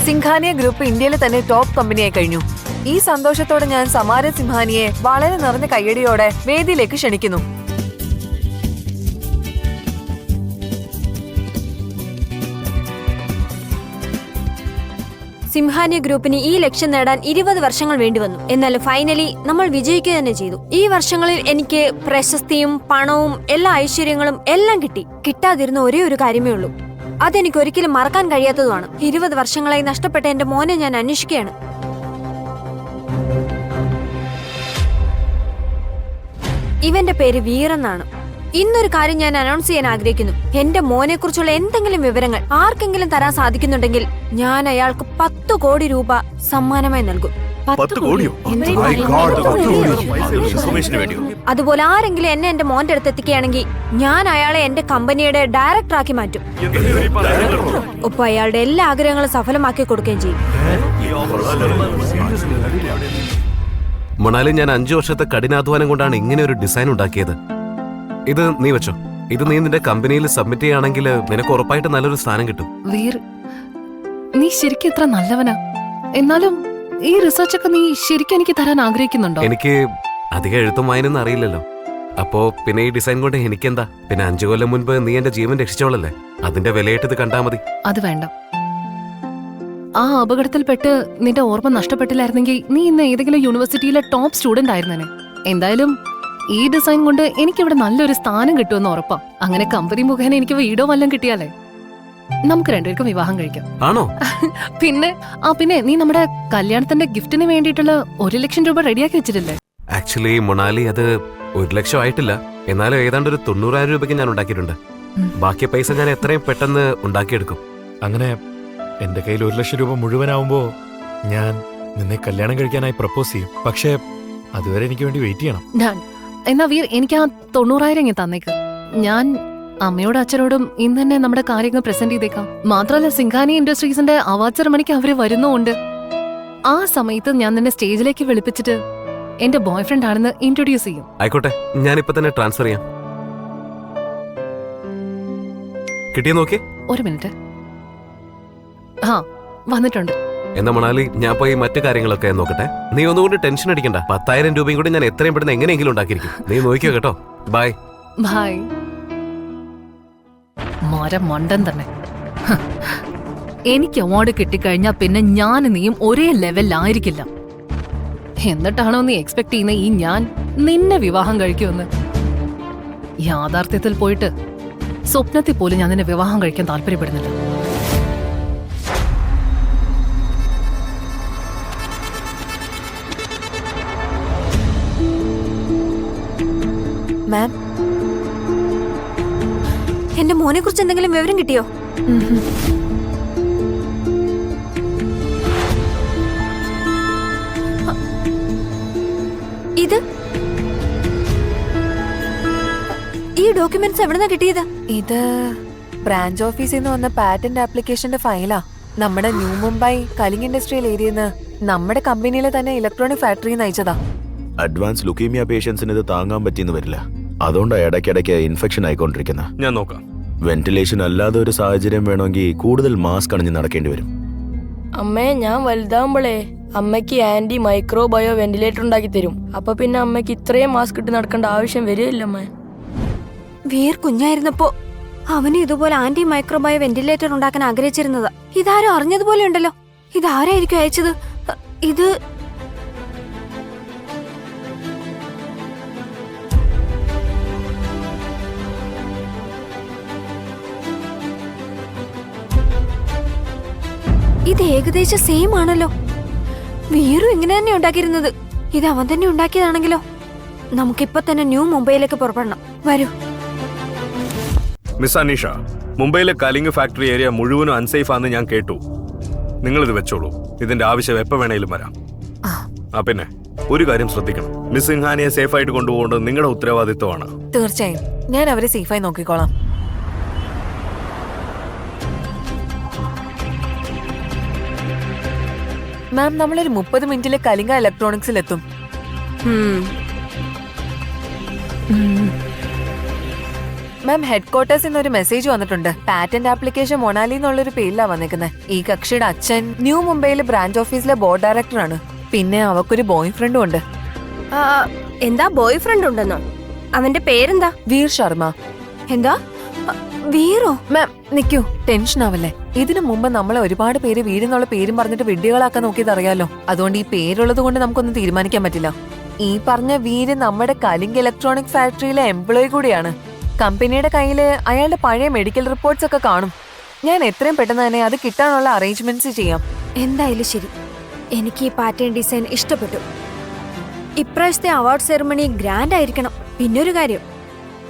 Singhania group ഇന്ത്യയിലെ തന്നെ top കമ്പനിയായി കഴിഞ്ഞു. ഈ സന്തോഷത്തോടെ ഞാൻ സമാര സിംഹാനിയെ വളരെ നിറഞ്ഞ കയ്യടിയോടെ വേദിയിലേക്ക് ക്ഷണിക്കുന്നു. സിംഹാനിയ ഗ്രൂപ്പിന് ഈ ലക്ഷ്യം നേടാൻ 20 വർഷങ്ങൾ വേണ്ടിവന്നു. എന്നാൽ ഫൈനലി നമ്മൾ വിജയിക്കുക തന്നെ ചെയ്തു. ഈ വർഷങ്ങളിൽ എനിക്ക് പ്രശസ്തിയും പണവും എല്ലാ ഐശ്വര്യങ്ങളും എല്ലാം കിട്ടി. കിട്ടാതിരുന്ന ഒരേ ഒരു കാര്യമേ ഉള്ളൂ, അതെനിക്ക് ഒരിക്കലും മറക്കാൻ കഴിയാത്തതുമാണ്. 20 വർഷങ്ങളായി നഷ്ടപ്പെട്ട എന്റെ മോനെ ഞാൻ അന്വേഷിക്കുകയാണ്. ഇവന്റെ പേര് വീർ എന്നാണ്. ഇന്നൊരു കാര്യം ഞാൻ അനൗൺസ് ചെയ്യാൻ ആഗ്രഹിക്കുന്നു. എന്റെ മോനെ കുറിച്ചുള്ള എന്തെങ്കിലും വിവരങ്ങൾ ആർക്കെങ്കിലും തരാൻ സാധിക്കുന്നുണ്ടെങ്കിൽ ഞാൻ അയാൾക്ക് 10 കോടി രൂപ സമ്മാനമായി നൽകും. 10 കോടിയോ? അതുപോലെ ആരെങ്കിലും എന്നെ എന്റെ മോന്റെ അടുത്ത് എത്തിക്കുകയാണെങ്കിൽ ഞാൻ അയാളെ എന്റെ കമ്പനിയുടെ ഡയറക്ടർ ആക്കി മാറ്റും. ഒപ്പം അയാളുടെ എല്ലാ ആഗ്രഹങ്ങളും സഫലമാക്കി കൊടുക്കുകയും ചെയ്യും. മണാലി, ഞാൻ 5 വർഷത്തെ കഠിനാധ്വാനം കൊണ്ടാണ് ഇങ്ങനെ ഒരു ഡിസൈൻ ഉണ്ടാക്കിയത്. ഇത് നീ വെച്ചോ. ഇത് നീ നിന്റെ കമ്പനിയിൽ സബ്മിറ്റ് ചെയ്യുകയാണെങ്കിൽ നിനക്ക് ഉറപ്പായിട്ട് നല്ലൊരു സ്ഥാനം കിട്ടും. വീർ, നീ ശരിക്കും എത്ര നല്ലവനാ. എന്നാലും ഈ റിസർച്ച് ഒക്കെ നീ ശരിക്കും എനിക്ക് തരാൻ ആഗ്രഹിക്കുന്നുണ്ടോ? എനിക്ക് അധികം എഴുത്തും വായനൊന്നും അറിയില്ലല്ലോ. അപ്പോ പിന്നെ ഈ ഡിസൈൻ കൊണ്ട് എനിക്കെന്താ? പിന്നെ 5 കൊല്ലം മുൻപ് നീ എന്റെ ജീവൻ രക്ഷിച്ചോളല്ലേ, അതിന്റെ വിലയായിട്ട് ഇത് കണ്ടാ മതി. അത് വേണ്ട. ആ അപകടത്തിൽപ്പെട്ട് നിന്റെ ഓർമ്മ നഷ്ടപ്പെട്ടില്ലായിരുന്നെങ്കിൽ നീ ഇന്ന് ഏതെങ്കിലും യൂണിവേഴ്സിറ്റിയിലെ ടോപ്പ് സ്റ്റുഡന്റ് ആയിരുന്നേനെ. എന്തായാലും ഈ ഡിസൈൻ കൊണ്ട് എനിക്കിവിടെ നല്ലൊരു സ്ഥാനം കിട്ടുമെന്ന് ഉറപ്പാ. അങ്ങനെ കമ്പനി മുഖേന എനിക്ക് വീടോ വല്ലതും കിട്ടിയാലേ നമുക്ക് രണ്ടുപേർക്കും വിവാഹം കഴിക്കാം. ആണോ? പിന്നെ നീ നമ്മുടെ കല്യാണത്തിന്റെ ഗിഫ്റ്റിന് വേണ്ടിയിട്ടുള്ള 1 ലക്ഷം രൂപ റെഡിയാക്കി വെച്ചിട്ടില്ലേ? ആക്ച്വലി മൊണാലി, അത് 1 ലക്ഷം ആയിട്ടില്ല. എന്നാലും ഏതാണ്ട് ഒരു 90,000 രൂപയ്ക്ക് ഞാൻ ഉണ്ടാക്കിയിട്ടുണ്ട്. ബാക്കി പൈസ ഞാൻ എത്രയും പെട്ടെന്ന് ഉണ്ടാക്കിയെടുക്കും. അങ്ങനെ എന്റെ കയ്യിൽ 1 ലക്ഷം രൂപ മുഴുവനാവുമ്പോ ഞാൻ നിന്നെ കല്യാണം കഴിക്കാനായി പ്രപ്പോസ് ചെയ്യും. പക്ഷേ അതുവരെ എനിക്ക് വേണ്ടി വെയിറ്റ് ചെയ്യണം. എന്നാ വീർ, എനിക്ക് ആ 90,000 ഇങ്ങ് തന്നേക്ക്. ഞാൻ അമ്മയോടും അച്ഛനോടും ഇന്ന് തന്നെ നമ്മുടെ കാര്യങ്ങൾ പ്രസന്റ് ചെയ്തേക്കാം. മാത്രമല്ല സിംഘാനിയ ഇൻഡസ്ട്രീസിന്റെ അവാർഡ് സെറമണിക്ക് അവര് വരുന്നുണ്ട്. ആ സമയത്ത് ഞാൻ നിന്നെ സ്റ്റേജിലേക്ക് വിളിപ്പിച്ചിട്ട് എന്റെ ബോയ് ഫ്രണ്ട് ആണെന്ന് ഇൻട്രൊഡ്യൂസ് ചെയ്യും. ആയിക്കോട്ടെ, ഞാനിപ്പോ തന്നെ ട്രാൻസ്ഫർ ചെയ്യാം. കിട്ടിയ നോക്കി. 1 മിനിറ്റ്. വന്നിട്ടുണ്ട്. എന്നാ മണാലി, ഞാൻ പോയി മറ്റു കാര്യങ്ങളൊക്കെ നോക്കട്ടെ. നീ ഒന്നുകൊണ്ട് ടെൻഷൻ അടിക്കണ്ട. 10,000 രൂപയും കൂടി ഞാൻ എത്രയും പെട്ടെന്ന് എങ്ങനെയെങ്കിലും ഉണ്ടാക്കിയിരിക്കും. നീ നോക്കിയോ കേട്ടോ. Bye bye. മണ്ടൻ തന്നെ. എനിക്ക് അവാർഡ് കിട്ടിക്കഴിഞ്ഞാ പിന്നെ ഞാൻ നീയും ഒരേ ലെവലിലായിരിക്കില്ല. എന്നിട്ടാണോ നീ എക്സ്പെക്ട് ചെയ്യുന്ന ഈ ഞാൻ നിന്നെ വിവാഹം കഴിക്കുമെന്ന്? യാഥാർത്ഥ്യത്തിൽ പോയിട്ട് സ്വപ്നത്തിൽ പോലും ഞാൻ നിന്നെ വിവാഹം കഴിക്കാൻ താല്പര്യപ്പെടുന്നില്ല. മാം, എന്റെ മോനെ കുറിച്ച് എന്തെങ്കിലും വിവരം കിട്ടിയോ? ഇത് ഈ ഡോക്യുമെന്റ്സ് എവിടെന്നാ കിട്ടിയത്? ഇത് ബ്രാഞ്ച് ഓഫീസിൽ നിന്ന് വന്ന പാറ്റന്റ് ആപ്ലിക്കേഷന്റെ ഫയലാ. നമ്മുടെ ന്യൂ മുംബൈ കലിംഗ് ഇൻഡസ്ട്രിയൽ ഏരിയയിൽ നിന്ന് നമ്മുടെ കമ്പനിയിലെ തന്നെ ഇലക്ട്രോണിക് ഫാക്ടറി നയിച്ചതാ. അഡ്വാൻസ് ലുക്കീമിയ പേഷ്യൻസിന് ഇത് താങ്ങാൻ പറ്റിയെന്ന് വരില്ല. അതുകൊണ്ട് ഇടയ്ക്കിടയ്ക്ക് ഇൻഫെക്ഷൻ ആയിക്കൊണ്ടിരിക്കുന്ന. ഞാൻ നോക്കാം. വെന്റിലേഷൻ അല്ലാതെ ഒരു സാഹചര്യം വേണമെങ്കിൽ കൂടുതൽ മാസ്ക് അണിഞ്ഞ് നടക്കേണ്ടി വരും. അമ്മേ, ഞാൻ വലുതാവുമ്പോഴേ അമ്മയ്ക്ക് ആന്റി മൈക്രോബയോ വെന്റിലേറ്റർ ഉണ്ടാക്കി തരും. അപ്പൊ പിന്നെ അമ്മയ്ക്ക് ഇത്രയും മാസ്ക് ഇട്ട് നടക്കേണ്ട ആവശ്യം വരികയില്ല അമ്മേ. വീർ കുഞ്ഞായിരുന്നപ്പോ അവന് ഇതുപോലെ ആന്റി മൈക്രോബയോ വെന്റിലേറ്റർ ഉണ്ടാക്കാൻ ആഗ്രഹിച്ചിരുന്നതാ. ഇതാരും അറിഞ്ഞതുപോലെ ഉണ്ടല്ലോ. ഇതാരായിരിക്കും അയച്ചത്? ഇത് ഇത് ഏകദേശം സെയിം ആണല്ലോ. വീറും ഇങ്ങനെ തന്നെ ഉണ്ടാക്കിയിരുന്നത്. ഇത് അവൻ തന്നെ ഉണ്ടാക്കിയതാണെങ്കിലോ? നമുക്കിപ്പോ തന്നെ ന്യൂ മുംബൈയിലേക്ക് പുറപ്പെടണം. വരൂ. മിസ് അനീഷ, മുംബൈയിലെ കലിംഗ് ഫാക്ടറി ഏരിയ മുഴുവനും അൺസേഫ് ആണെന്ന് ഞാൻ കേട്ടു. നിങ്ങളിത് വെച്ചോളൂ. ഇതിന്റെ ആവശ്യം എപ്പോ വേണേലും വരാം. പിന്നെ ഒരു കാര്യം ശ്രദ്ധിക്കണം. മിസ് സിംഘാനിയെ സേഫായിട്ട് കൊണ്ടുപോകേണ്ടത് നിങ്ങളുടെ ഉത്തരവാദിത്വമാണ്. തീർച്ചയായും ഞാൻ അവരെ സേഫായി നോക്കിക്കോളാം. മാം, നമ്മളൊരു 30 മിനിറ്റിലെ കലിംഗ ഇലക്ട്രോണിക്സിൽ എത്തും. മാം ഹെഡ് ക്വാർട്ടേഴ്സിൽ നിന്ന് ഒരു മെസ്സേജ് വന്നിട്ടുണ്ട്. പാറ്റന്റ് ആപ്ലിക്കേഷൻ മൊണാലി എന്നുള്ളൊരു പേരിലാണ് വന്നിരിക്കുന്നത്. ഈ കക്ഷിയുടെ അച്ഛൻ ന്യൂ മുംബൈയിലെ ബ്രാഞ്ച് ഓഫീസിലെ ബോർഡ് ഡയറക്ടറാണ്. പിന്നെ അവക്കൊരു ബോയ് ഫ്രണ്ടും ഉണ്ട്. എന്താ ബോയ് ഫ്രണ്ട് ഉണ്ടെന്നോ? അവന്റെ പേരെന്താ? വീർ ശർമ്മ. എന്താ വീറോ? മാം നിക്കൂ, ടെൻഷൻ ആവല്ലേ. ഇതിനു മുമ്പ് നമ്മളെ ഒരുപാട് പേര് വീടെന്നുള്ള പേരും പറഞ്ഞിട്ട് വിഡ്ഢികളാക്കാൻ നോക്കിയത് അറിയാലോ. അതുകൊണ്ട് ഈ പേരുള്ളത് കൊണ്ട് നമുക്കൊന്നും തീരുമാനിക്കാൻ പറ്റില്ല. ഈ പറഞ്ഞ വീര് നമ്മുടെ കലിംഗ് ഇലക്ട്രോണിക് ഫാക്ടറിയിലെ എംപ്ലോയി കൂടിയാണ്. കമ്പനിയുടെ കയ്യില് അയാളുടെ പഴയ മെഡിക്കൽ റിപ്പോർട്ട്സ് ഒക്കെ കാണും. ഞാൻ എത്രയും പെട്ടെന്ന് തന്നെ അത് കിട്ടാനുള്ള അറേഞ്ച്മെന്റ്സ് ചെയ്യാം. എന്തായാലും ശരി, എനിക്ക് ഈ പാറ്റേൺ ഡിസൈൻ ഇഷ്ടപ്പെട്ടു. ഇപ്രാവശ്യത്തെ അവാർഡ് സെറിമണി ഗ്രാൻഡ് ആയിരിക്കണം. പിന്നൊരു കാര്യം,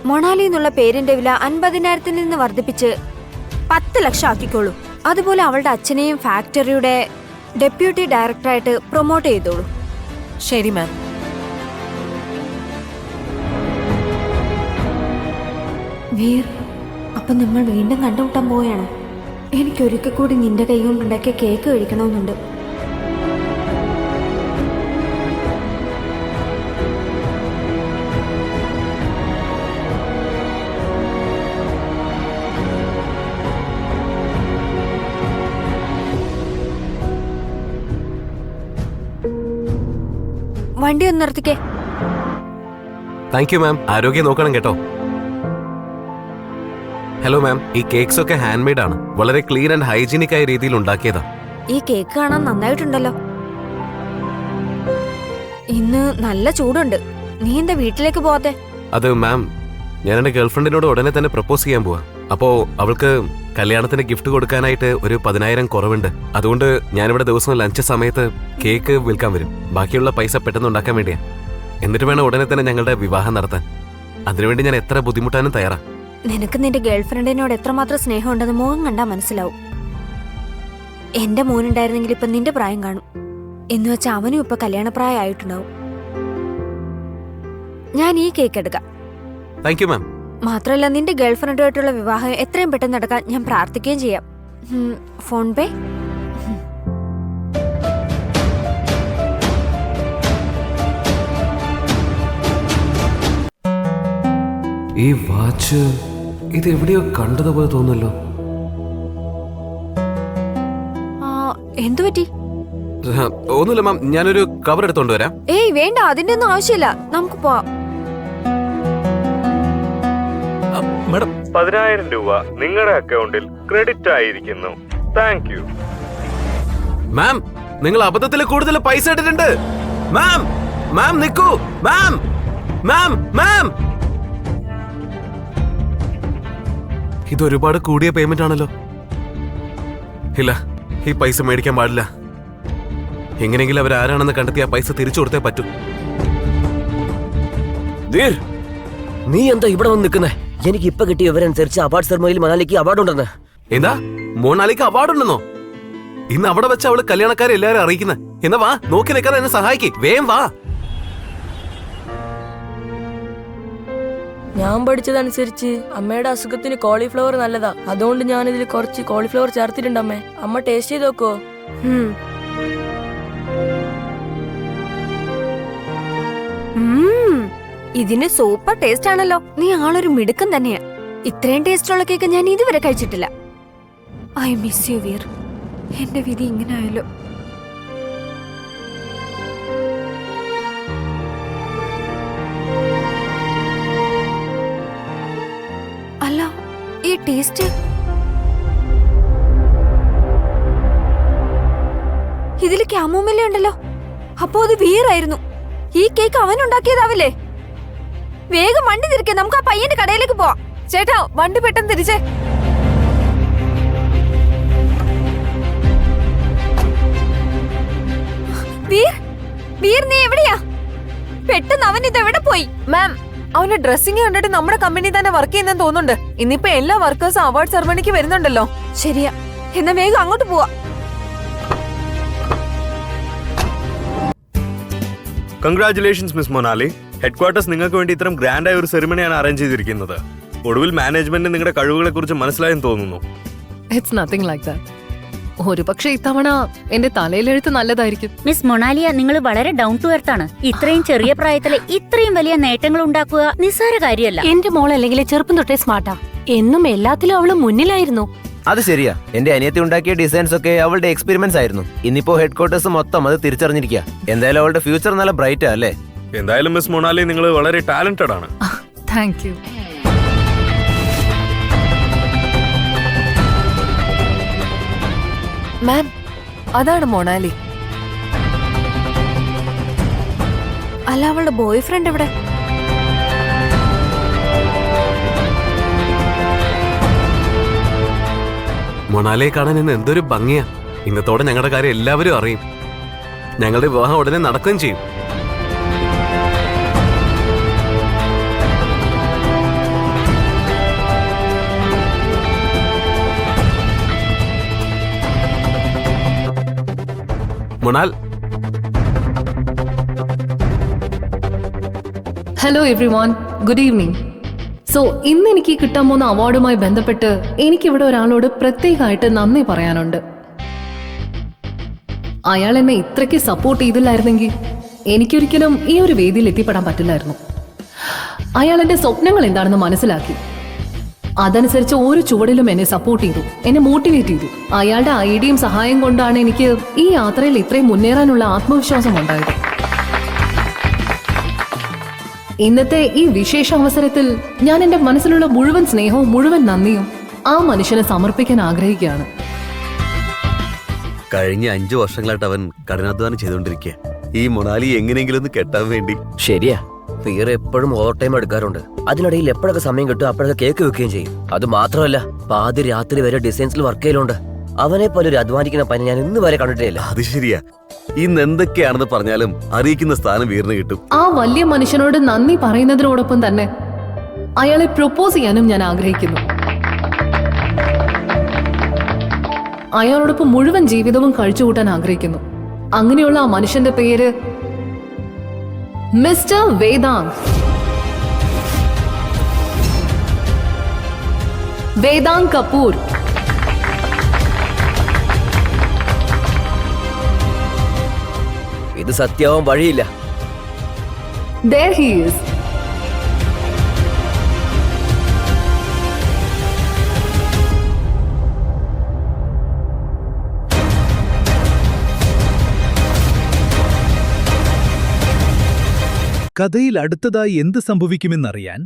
മൊണാലി എന്നുള്ള പേരിന്റെ വില 50,000 നിന്ന് വർദ്ധിപ്പിച്ച് 10 ലക്ഷം ആക്കിക്കോളൂ. അതുപോലെ അവളുടെ അച്ഛനെയും ഫാക്ടറിയുടെ ഡെപ്യൂട്ടി ഡയറക്ടറായിട്ട് പ്രൊമോട്ട് ചെയ്തോളൂ. ശരി മാം. വീർ, അപ്പൊ നമ്മൾ വീണ്ടും കണ്ടുമുട്ടാൻ പോവുകയാണ്. എനിക്കൊരിക്കൽ കൂടി നിന്റെ കൈ കൊണ്ടുണ്ടാക്കിയ കേക്ക് കഴിക്കണമെന്നുണ്ട്. വണ്ടി ഒന്ന് നിർത്തിക്കേ. Thank you ma'am. ആരോഗ്യം നോക്കണം കേട്ടോ. ഹലോ മാം, ഈ കേക്ക്സ് ഒക്കെ ഹാൻഡ് മെയ്ഡ് ആണ്. വളരെ ക്ലീൻ ആൻഡ് ഹൈജീനിക് ആയ രീതിയിൽ ഉണ്ടാക്കിയതാ. ഈ കേക്ക് കാണാൻ നന്നായിട്ടുണ്ടല്ലോ. ഇന്ന് നല്ല ചൂടുണ്ട്. നീ എന്താ വീട്ടിലേക്ക് പോവാത്തെ? അത് മാം, ഞാൻ എന്റെ ഗേൾഫ്രണ്ടിനോട് ഉടനെ തന്നെ പ്രപ്പോസ് ചെയ്യാൻ പോവാ. അപ്പോ അവൾക്ക് കല്യാണത്തിന് ഗിഫ്റ്റ് കൊടുക്കാനായിട്ട് ഒരു 10,000 കുറവുണ്ട്. അതുകൊണ്ട് ഞാനിവിടെ ദിവസം ലഞ്ച് സമയത്ത് കേക്ക് വിൽക്കാൻ വരും. ബാക്കിയുള്ള പൈസ പെട്ടെന്ന് ഉണ്ടാക്കാൻ വേണ്ടിയാ. എന്നിട്ട് വേണം ഉടനെ തന്നെ ഞങ്ങളുടെ വിവാഹം നടത്താൻ. അതിനുവേണ്ടി ഞാൻ എത്ര ബുദ്ധിമുട്ടാനും തയ്യാറാ. നിനക്ക് നിന്റെ ഗേൾഫ്രണ്ടിനോട് എത്രമാത്രം സ്നേഹം ഉണ്ടെന്ന് മുഖം കണ്ടാ മനസ്സിലാവും. എന്റെ മോനുണ്ടായിരുന്നെങ്കിൽ ഇപ്പൊ നിന്റെ പ്രായം കാണും. എന്ന് വെച്ചാൽ അവനും ഇപ്പൊ കല്യാണപ്രായം ആയിട്ടുണ്ടാവും. ഞാൻ ഈ കേക്ക് എടുക്കാം. Thank you ma'am. മാത്രമല്ല, നിന്റെ ഗേൾഫ്രണ്ടുമായിട്ടുള്ള വിവാഹം എത്രയും പെട്ടെന്ന് നടക്കാൻ ഞാൻ പ്രാർത്ഥിക്കുകയും ചെയ്യാം. ഫോൺ പേ. ഈ വാച്ച് ഇത് എവിടെയോ കണ്ടതുപോലെ തോന്നുന്നല്ലോ. എന്തു പറ്റി? ഒന്നുമില്ല മാം, ഞാനൊരു കവർ എടുത്തോണ്ട് വരാം. ഏയ് വേണ്ട, അതിന്റെ ഒന്നും ആവശ്യമില്ല. നമുക്ക് പോവാം. മാഡം, 10,000 രൂപ നിങ്ങളുടെ അക്കൗണ്ടിൽ ക്രെഡിറ്റ് ആയിരിക്കുന്നു. Thank you. മാം, നിങ്ങൾ അബദ്ധത്തിൽ കൂടുതൽ പൈസ ഇട്ടിട്ടുണ്ട്. മാം, മാം നിക്കൂ. മാം, മാം, മാം, ഇത് ഒരുപാട് കൂടിയ പേയ്മെന്റ് ആണല്ലോ. ഇല്ല, ഈ പൈസ മേടിക്കാൻ പാടില്ല. എങ്ങനെയെങ്കിലും അവരാരാണെന്ന് കണ്ടെത്തി ആ പൈസ തിരിച്ചു കൊടുത്തേ പറ്റൂ. നീ എന്താ ഇവിടെ വന്ന് നിൽക്കുന്നേ? എനിക്ക് ഇപ്പൊ കിട്ടിയ വിവരനുസരിച്ച് അവാർഡ് സെറിമണിയിൽ മണാലിക്ക് അവാർഡ് ഉണ്ടെന്ന്. എന്താ, മൊണാലിക്ക് അവാർഡ് ഉണ്ടെന്നോ? ഇന്ന് അവിടെ വെച്ച് അവള് കല്യാണക്കാരെ എല്ലാരും അറിയിക്കുന്നത്. എന്നാ വാ, നോക്കി നിൽക്കാതെ എന്നെ സഹായിക്ക്. വേഗം വാ. ഞാൻ പഠിച്ചതനുസരിച്ച് അമ്മയുടെ അസുഖത്തിന് കോളിഫ്ലവർ നല്ലതാ. അതുകൊണ്ട് ഞാനിതിൽ കുറച്ച് കോളിഫ്ലവർ ചേർത്തിട്ടുണ്ട്. അമ്മ ടേസ്റ്റ് ചെയ്ത് നോക്കോ? ഇതിന് സൂപ്പർ ടേസ്റ്റ് ആണല്ലോ. നീ ആളൊരു മിടുക്കൻ തന്നെയാ. ഇത്രയും ടേസ്റ്റുള്ള കേക്ക് ഞാൻ ഇതുവരെ കഴിച്ചിട്ടില്ല. I miss you Veer. എന്റെ വിധി ഇങ്ങനെ ആയല്ലോ. അല്ല, ഈ ടേസ്റ്റ് ഇതില് ക്യാമോമില്ല ഉണ്ടല്ലോ. അപ്പോ അത് വീറായിരുന്നു. ഈ കേക്ക് അവൻ ഉണ്ടാക്കിയതാവില്ലേ? വേഗം വണ്ടി തിരിക്കേ, നമുക്ക് ആ പയ്യന്റെ കടയിലേക്ക് പോവാം. ചേട്ടാ, വണ്ടി പെട്ടെന്ന് തിരിച്ചേ. വീർ, വീർ നീ എവിടെയാ? പെട്ടെന്ന് അവൻ ഇതെവിടെ പോയി? മാം, അവന്റെ ഡ്രസ്സിംഗ് കണ്ടിട്ട് നമ്മുടെ കമ്പനി തന്നെ വർക്ക് ചെയ്യുന്നെന്ന് തോന്നുന്നുണ്ട്. ഇന്നിപ്പോ എല്ലാ വർക്കേഴ്സും അവാർഡ് സെറിമണിക്ക് വരുന്നുണ്ടല്ലോ. ശരിയാ, എന്നാ വേഗം അങ്ങോട്ട് പോവാ. Congratulations miss Monali. Headquarters നിങ്ങൾക്ക് വേണ്ടി ഇത്തരം ഗ്രാൻഡായ ഒരു സെറിമണിയാണ് അറേഞ്ച് ചെയ്തിരിക്കുന്നത്. ഒടുവിൽ മാനേജ്മെന്റ് നിങ്ങളുടെ കഴിവുകളെ കുറിച്ച് മനസ്സിലായെന്ന് തോന്നുന്നു. It's nothing like that. ഒരുപക്ഷെ ഇത്തവണ എന്റെ തലയിലെഴുത്ത് നല്ലതായിരിക്കും. മിസ് മൊണാലിയ, നിങ്ങൾ വളരെ ഡൗൺ ടു എർത്ത് ആണ്. ഇത്രയും ചെറിയ പ്രായത്തില് ഇത്രയും വലിയ നേട്ടങ്ങൾ ഉണ്ടാക്കുക നിസ്സാര കാര്യമല്ല. എന്റെ മോൾ അല്ലെങ്കിൽ ചെറുപ്പം തൊട്ടേ സ്മാർട്ടാ. എന്നും എല്ലാത്തിലും അവള് മുന്നിലായിരുന്നു. അത് ശരിയാ. എന്റെ അനിയത്തി ഉണ്ടാക്കിയ ഡിസൈൻസ് ഒക്കെ അവളുടെ എക്സ്പെരിമെന്റ്സ് ആയിരുന്നു. ഇന്നിപ്പോ ഹെഡ് ക്വാർട്ടേഴ്സ് മൊത്തം അത് തിരിച്ചറിഞ്ഞിരിക്കുക. എന്തായാലും അവളുടെ ഫ്യൂച്ചർ നല്ല ബ്രൈറ്റാ അല്ലേ? എന്തായാലും മിസ് മൊണാലി, നിങ്ങൾ വളരെ ടാലന്റഡ് ആണ്. Thank you. മാം, അതാണ് മൊണാലി. അല്ല, അവളുടെ ബോയ് ഫ്രണ്ട് എവിടെ? മൊണാലിയെ കാണാൻ ഇന്ന് എന്തൊരു ഭംഗിയാ. ഇന്നത്തോടെ ഞങ്ങളുടെ കാര്യം എല്ലാവരും അറിയും. ഞങ്ങളുടെ വിവാഹം ഉടനെ നടക്കുകയും ചെയ്യും. Monal, hello everyone, good evening. So ഇന്ന് എനിക്ക് കിട്ടാൻ പോകുന്ന അവാർഡുമായി ബന്ധപ്പെട്ട് എനിക്കിവിടെ ഒരാളോട് പ്രത്യേകമായിട്ട് നന്ദി പറയാനുണ്ട്. അയാൾ എന്നെ ഇത്രയ്ക്ക് സപ്പോർട്ട് ചെയ്തില്ലായിരുന്നെങ്കിൽ എനിക്കൊരിക്കലും ഈ ഒരു വേദിയിൽ എത്തിപ്പെടാൻ പറ്റില്ലായിരുന്നു. അയാൾ എൻ്റെ സ്വപ്നങ്ങൾ എന്താണെന്ന് മനസ്സിലാക്കി, അതനുസരിച്ച് ഓരോ ചുവടിലും എന്നെ സപ്പോർട്ട് ചെയ്തു, എന്നെ മോട്ടിവേറ്റ് ചെയ്തു. അയാളുടെ ഐഡിയയും സഹായം കൊണ്ടാണ് എനിക്ക് ഈ യാത്രയിൽ ഇത്രയും മുന്നേറാനുള്ള ആത്മവിശ്വാസം ഉണ്ടായത്. ഇന്നത്തെ ഈ വിശേഷ അവസരത്തിൽ ഞാൻ എൻ്റെ മനസ്സിലുള്ള മുഴുവൻ സ്നേഹവും മുഴുവൻ നന്ദിയും ആ മനുഷ്യനെ സമർപ്പിക്കാൻ ആഗ്രഹിക്കുകയാണ്. കഴിഞ്ഞ 5 വർഷങ്ങളായിട്ട് അവൻ കഠിനാധ്വാനം ചെയ്തുകൊണ്ടിരിക്കുക ഈ മൊണാലി എങ്ങനെയെങ്കിലും ഒന്ന് കെട്ടാൻ വേണ്ടി. ശരിയാ, ഫീർ എപ്പോഴും ഓവർ ടൈം എടുക്കാറുണ്ട്. അതിനിടയിൽ എപ്പോഴൊക്കെ സമയം കിട്ടും അപ്പോഴൊക്കെ കേക്ക് വെക്കുകയും ചെയ്യും. അത് മാത്രമല്ല, പാതി രാത്രി വരെ ഡിസൈൻസിൽ വർക്ക് ചെയ്യലുണ്ട്. അവനെ പോലെ ഒരു അധ്വാനിക്കുന്ന പനി ഞാൻ ഇന്ന് വരെ കണ്ടിട്ടേ ഇല്ല. അത് ശരിയാ. ഇന്ന് എന്തൊക്കെയാണെന്ന് പറഞ്ഞാലും അറിയിക്കുന്ന സ്ഥാനം വീറിന് കിട്ടും. ആ വലിയ മനുഷ്യനോട് നന്ദി പറയുന്നതിനോടൊപ്പം തന്നെ അയാളെ പ്രൊപ്പോസ് ചെയ്യാനും ഞാൻ ആഗ്രഹിക്കുന്നു. അയാളോടൊപ്പം മുഴുവൻ ജീവിതവും കഴിച്ചുകൂട്ടാൻ ആഗ്രഹിക്കുന്നു. അങ്ങനെയുള്ള ആ മനുഷ്യന്റെ പേര് മിസ്റ്റർ വേദാന്ത്. വേദാന്ത് കപൂർ. ഇത് സത്യമാവാൻ വഴിയില്ല. There he is. കഥയിൽ അടുത്തതായി എന്ത് സംഭവിക്കുമെന്നറിയാൻ